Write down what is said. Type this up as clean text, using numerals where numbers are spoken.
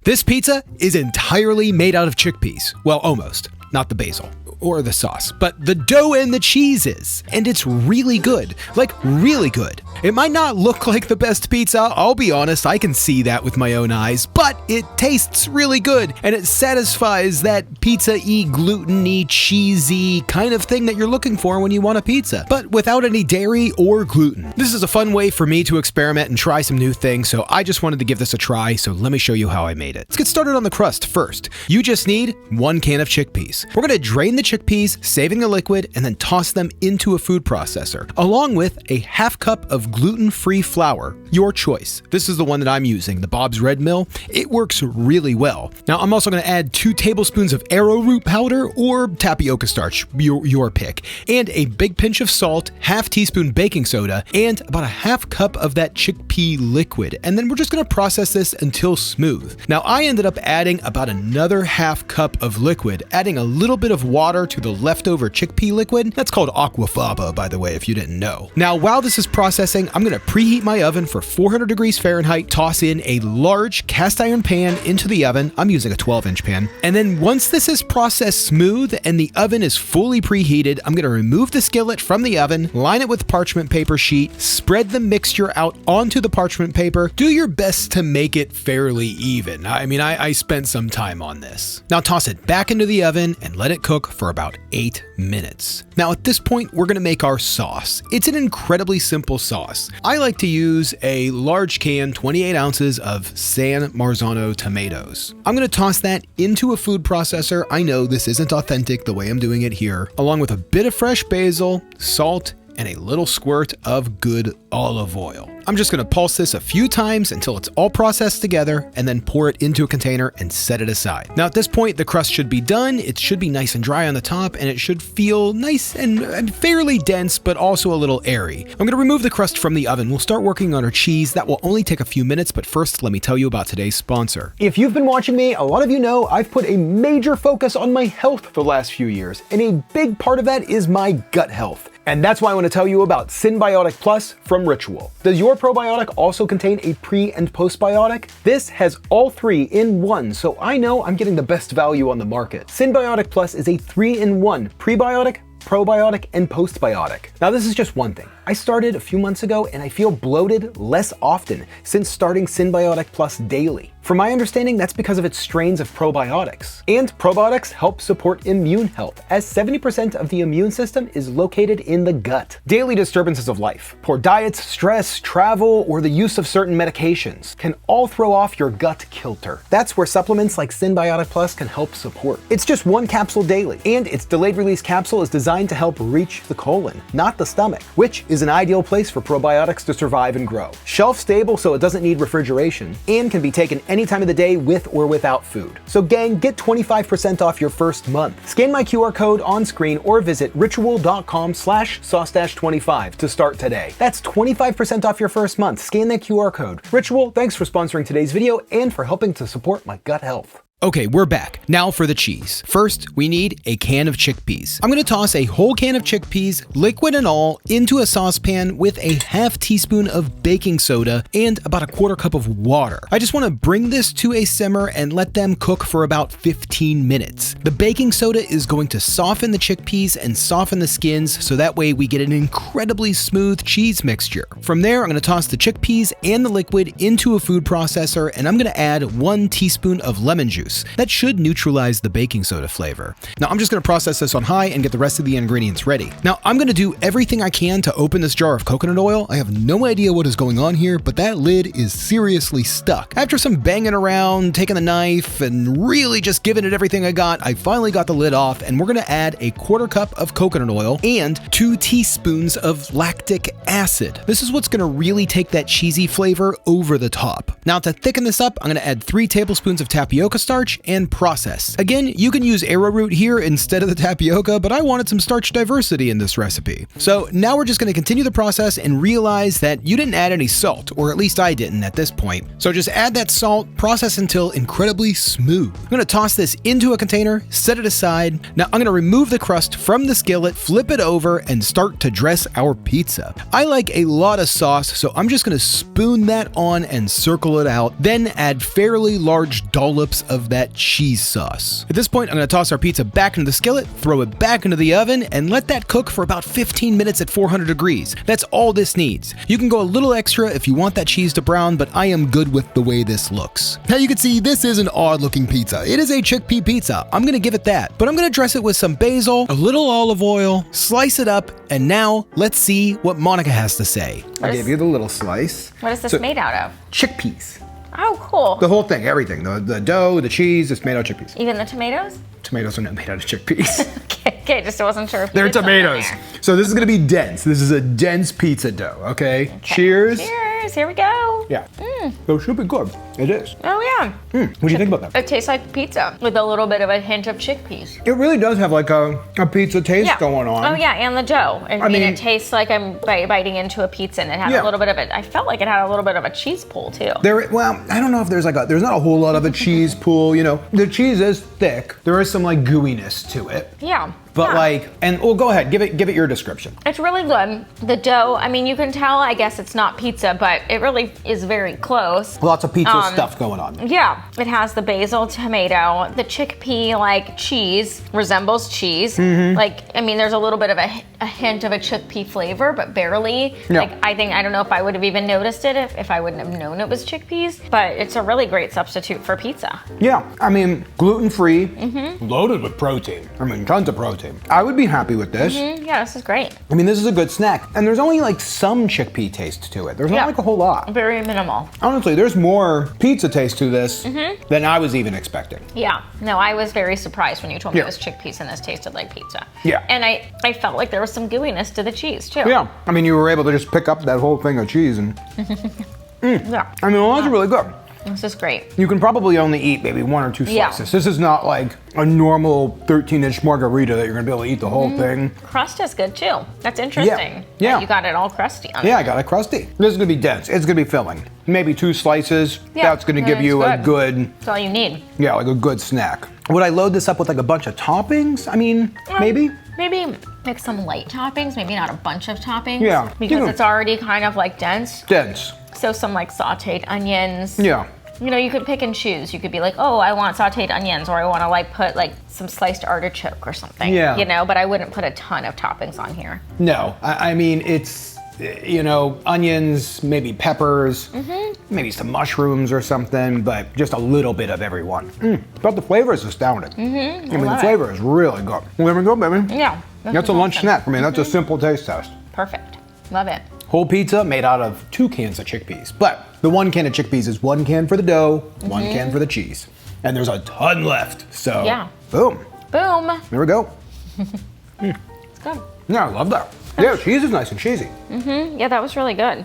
This pizza is entirely made out of chickpeas. Well, almost. Not the basil or the sauce, but the dough and the cheese is. And it's really good. Like, really good. It might not look like the best pizza, I'll be honest, I can see that with my own eyes, but it tastes really good, and it satisfies that pizza-y, gluten-y, cheesy kind of thing that you're looking for when you want a pizza, but without any dairy or gluten. This is a fun way for me to experiment and try some new things, so I just wanted to give this a try, so let me show you how I made it. Let's get started on the crust first. You just need 1 can of chickpeas. We're gonna drain the chickpeas, saving the liquid, and then toss them into a food processor, along with a half cup of gluten-free flour, your choice. This is the one that I'm using, the Bob's Red Mill. It works really well. Now I'm also going to add 2 tablespoons of arrowroot powder or tapioca starch, your pick, and a big pinch of salt, half teaspoon baking soda, and about a half cup of that chickpea liquid. And then we're just going to process this until smooth. Now I ended up adding about another half cup of liquid, adding a little bit of water to the leftover chickpea liquid. That's called aquafaba, by the way, if you didn't know. Now while this is processing, I'm going to preheat my oven for 400 degrees Fahrenheit, toss in a large cast iron pan into the oven. I'm using a 12-inch pan. And then once this is processed smooth and the oven is fully preheated, I'm going to remove the skillet from the oven, line it with parchment paper sheet, spread the mixture out onto the parchment paper. Do your best to make it fairly even. I mean, I spent some time on this. Now toss it back into the oven and let it cook for about 8 minutes. Now at this point, we're going to make our sauce. It's an incredibly simple sauce. I like to use a large can, 28 ounces of San Marzano tomatoes. I'm going to toss that into a food processor. I know this isn't authentic the way I'm doing it here, along with a bit of fresh basil, salt, and a little squirt of good olive oil. I'm just going to pulse this a few times until it's all processed together and then pour it into a container and set it aside. Now at this point, the crust should be done. It should be nice and dry on the top, and it should feel nice and fairly dense, but also a little airy. I'm going to remove the crust from the oven. We'll start working on our cheese. That will only take a few minutes, but first let me tell you about today's sponsor. If you've been watching me, a lot of you know I've put a major focus on my health for the last few years, and a big part of that is my gut health. And that's why I want to tell you about Synbiotic Plus from Ritual. Does your probiotic also contain a pre- and postbiotic? This has all 3 in one, so I know I'm getting the best value on the market. Synbiotic Plus is a 3-in-1 prebiotic, probiotic, and postbiotic. Now this is just one thing. I started a few months ago and I feel bloated less often since starting Synbiotic Plus daily. From my understanding, that's because of its strains of probiotics. And probiotics help support immune health, as 70% of the immune system is located in the gut. Daily disturbances of life, poor diets, stress, travel, or the use of certain medications can all throw off your gut kilter. That's where supplements like Synbiotic Plus can help support. It's just 1 capsule daily, and its delayed release capsule is designed to help reach the colon, not the stomach, which is an ideal place for probiotics to survive and grow. Shelf stable so it doesn't need refrigeration, and can be taken any time of the day with or without food. So gang, get 25% off your first month. Scan my QR code on screen or visit ritual.com/Saucestache25 to start today. That's 25% off your first month. Scan that QR code. Ritual, thanks for sponsoring today's video and for helping to support my gut health. Okay, we're back. Now for the cheese. First, we need a can of chickpeas. I'm going to toss a whole can of chickpeas, liquid and all, into a saucepan with a half teaspoon of baking soda and about a 1/4 cup of water. I just want to bring this to a simmer and let them cook for about 15 minutes. The baking soda is going to soften the chickpeas and soften the skins, so that way we get an incredibly smooth cheese mixture. From there, I'm going to toss the chickpeas and the liquid into a food processor, and I'm going to add 1 teaspoon of lemon juice. That should neutralize the baking soda flavor. Now I'm just going to process this on high and get the rest of the ingredients ready. Now I'm going to do everything I can to open this jar of coconut oil. I have no idea what is going on here, but that lid is seriously stuck. After some banging around, taking the knife, and really just giving it everything I got, I finally got the lid off, and we're going to add a 1/4 cup of coconut oil and 2 teaspoons of lactic acid. This is what's going to really take that cheesy flavor over the top. Now to thicken this up, I'm going to add 3 tablespoons of tapioca starch cornstarch, and process. Again, you can use arrowroot here instead of the tapioca, but I wanted some starch diversity in this recipe. So now we're just going to continue the process and realize that you didn't add any salt, or at least I didn't at this point. So just add that salt, process until incredibly smooth. I'm going to toss this into a container, set it aside. Now I'm going to remove the crust from the skillet, flip it over, and start to dress our pizza. I like a lot of sauce, so I'm just going to spoon that on and circle it out, then add fairly large dollops of that cheese sauce. At this point, I'm going to toss our pizza back into the skillet, throw it back into the oven, and let that cook for about 15 minutes at 400 degrees. That's all this needs. You can go a little extra if you want that cheese to brown, but I am good with the way this looks. Now you can see this is an odd looking pizza. It is a chickpea pizza. I'm going to give it that, but I'm going to dress it with some basil, a little olive oil, slice it up, and now let's see what Monica has to say. I gave you the little slice. What is this made out of? Chickpeas. Oh, cool. The whole thing, everything. The dough, the cheese, it's made out of chickpeas. Even the tomatoes? Tomatoes are not made out of chickpeas. Okay, just wasn't sure if They're you did something tomatoes. there. So this is gonna be dense. This is a dense pizza dough, okay? Cheers. Cheers, here we go. Yeah. So it should be good. It is. Oh yeah. What do you think about that? It tastes like pizza with a little bit of a hint of chickpeas. It really does have like a pizza taste Yeah. going on. Oh yeah, and the dough. I mean, mean- it tastes like I'm biting into a pizza, and it had Yeah. a little bit of it. I felt like it had a little bit of a cheese pull too. Well, I don't know if there's there's not a whole lot of a cheese pool, you know. The cheese is thick. There is some like gooiness to it. Yeah. But yeah. go ahead, give it your description. It's really good. The dough, I mean, you can tell, I guess it's not pizza, but it really is very close. Lots of pizza stuff going on. Yeah, it has the basil, tomato, the chickpea like cheese, resembles cheese. Like, I mean, there's a little bit of a hint of a chickpea flavor, but barely. Yeah. Like, I don't know if I would have even noticed it if I wouldn't have known it was chickpeas, but it's a really great substitute for pizza. Yeah, I mean, gluten-free, loaded with protein. I mean, tons of protein. I would be happy with this. Yeah, this is great. I mean, this is a good snack. And there's only like some chickpea taste to it. There's not like a whole lot. Very minimal. Honestly, there's more pizza taste to this than I was even expecting. Yeah, no, I was very surprised when you told me Yeah. it was chickpeas and this tasted like pizza. Yeah. And I felt like there was some gooiness to the cheese too. Yeah, I mean, you were able to just pick up that whole thing of cheese and, Yeah. I mean, well, that's really good. This is great. You can probably only eat maybe one or two Yeah. slices. This is not like a normal 13-inch margarita that you're gonna be able to eat the whole thing. Crust is good too. That's interesting. Yeah. That you got it all crusty on it. Yeah, I got it crusty. This is gonna be dense. It's gonna be filling. Maybe 2 slices. Yeah, That's gonna give it's you a good. good, That's all you need. yeah, like a good snack. Would I load this up with like a bunch of toppings? I mean, maybe. Maybe like some light toppings, maybe not a bunch of toppings. Yeah. Because Yeah. it's already kind of like dense. Dense. So some like sauteed onions. Yeah. You know, you could pick and choose. You could be like, oh, I want sauteed onions, or I want to like put like some sliced artichoke or something. Yeah. You know, but I wouldn't put a ton of toppings on here. No, I mean, it's, you know, onions, maybe peppers, maybe some mushrooms or something, but just a little bit of every one. But the flavor is astounding. I mean, the love flavor is really good. Well, there we go, baby. Yeah. That's a lunch awesome. snack. I mean, that's a simple taste test. Perfect. Love it. Whole pizza made out of 2 cans of chickpeas. But the 1 can of chickpeas is 1 can for the dough, 1 can for the cheese. And there's a ton left. So, Yeah. boom. Boom. There we go. It's good. Yeah, I love that. Yeah, cheese is nice and cheesy. Yeah, that was really good.